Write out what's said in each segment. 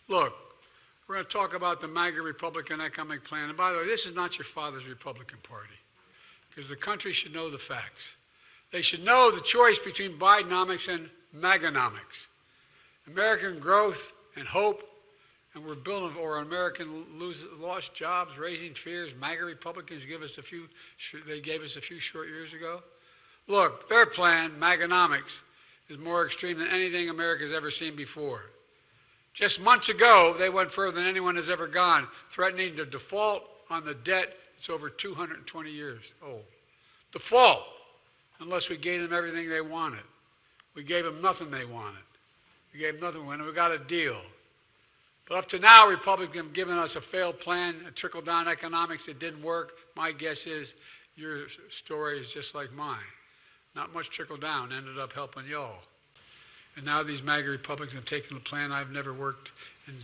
Look, we're going to talk about the Maga Republican Economic Plan. And by the way, this is not your father's Republican Party, because the country should know the facts. They should know the choice between Bidenomics and Meganomics. American growth and hope, and we're building for American lost jobs, raising fears. Maga Republicans gave us a few short years ago. Look, their plan, Meganomics, is more extreme than anything America's ever seen before. Just months ago, they went further than anyone has ever gone, threatening to default on the debt that's over 220 years old. Default, unless we gave them everything they wanted. We gave them nothing they wanted. We gave them nothing when we got a deal. But up to now, Republicans have given us a failed plan, a trickle-down economics that didn't work. My guess is your story is just like mine. Not much trickle-down, ended up helping y'all. And now these MAGA Republicans have taken a plan I've never worked, and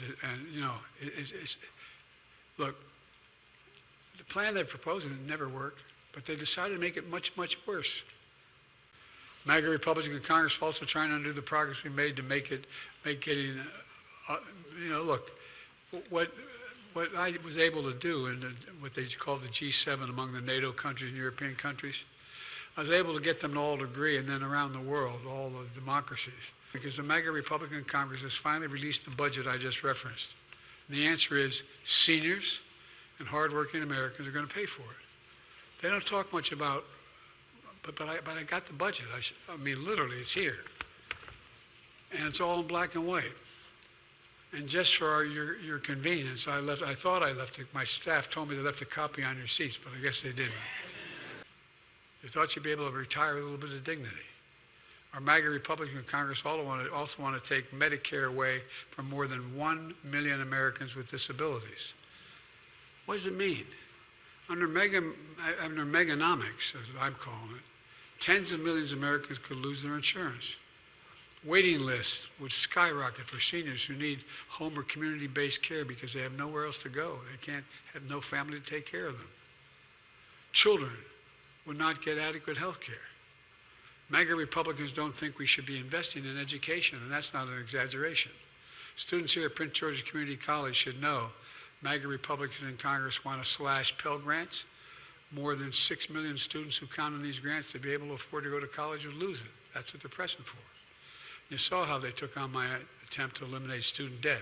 you know, look, the plan they're proposing never worked, but they decided to make it much, much worse. MAGA Republicans in Congress are also trying to undo the progress we made to make getting, you know, look, what I was able to do in what they call the G7 among the NATO countries and European countries, I was able to get them to all agree, and then around the world, all the democracies. Because the MAGA Republican Congress has finally released the budget I just referenced. And the answer is seniors and hardworking Americans are going to pay for it. They don't talk much about, but I got the budget. I mean, literally, it's here. And it's all in black and white. And just for your convenience, I thought I left it. My staff told me they left a copy on your seats, but I guess they didn't. They thought you'd be able to retire with a little bit of dignity. Our MAGA Republican Congress also want to take Medicare away from more than 1 million Americans with disabilities. What does it mean? Under Meganomics, as I'm calling it, tens of millions of Americans could lose their insurance. Waiting lists would skyrocket for seniors who need home or community-based care because they have nowhere else to go. They can't have no family to take care of them. Children would not get adequate health care. MAGA Republicans don't think we should be investing in education, and that's not an exaggeration. Students here at Prince George's Community College should know MAGA Republicans in Congress want to slash Pell Grants. More than 6 million students who count on these grants to be able to afford to go to college would lose it. That's what they're pressing for. You saw how they took on my attempt to eliminate student debt.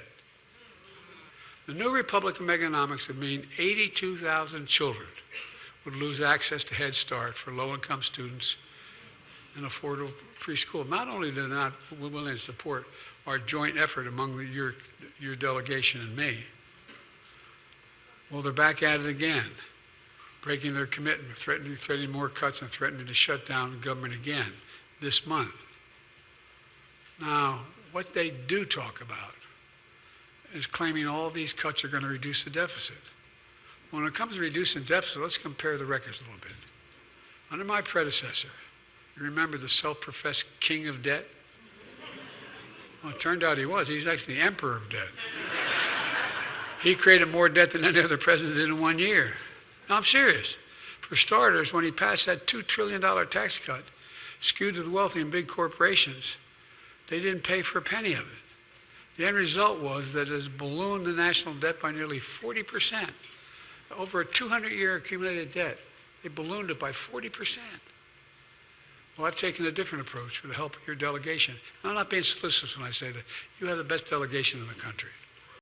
The new Republican Meganomics would mean 82,000 children would lose access to Head Start for low-income students and affordable preschool. Not only they're not willing to support our joint effort among your delegation and me, well, they're back at it again, breaking their commitment, threatening more cuts and threatening to shut down the government again this month. Now, what they do talk about is claiming all these cuts are going to reduce the deficit. When it comes to reducing deficit, let's compare the records a little bit. Under my predecessor, you remember the self-professed king of debt? Well, it turned out he was. He's actually the emperor of debt. He created more debt than any other president did in 1 year. No, I'm serious. For starters, when he passed that $2 trillion tax cut, skewed to the wealthy and big corporations, they didn't pay for a penny of it. The end result was that it has ballooned the national debt by nearly 40%. Over a 200-year accumulated debt, they ballooned it by 40%. Well, I've taken a different approach with the help of your delegation. And I'm not being solicitous when I say that. You have the best delegation in the country.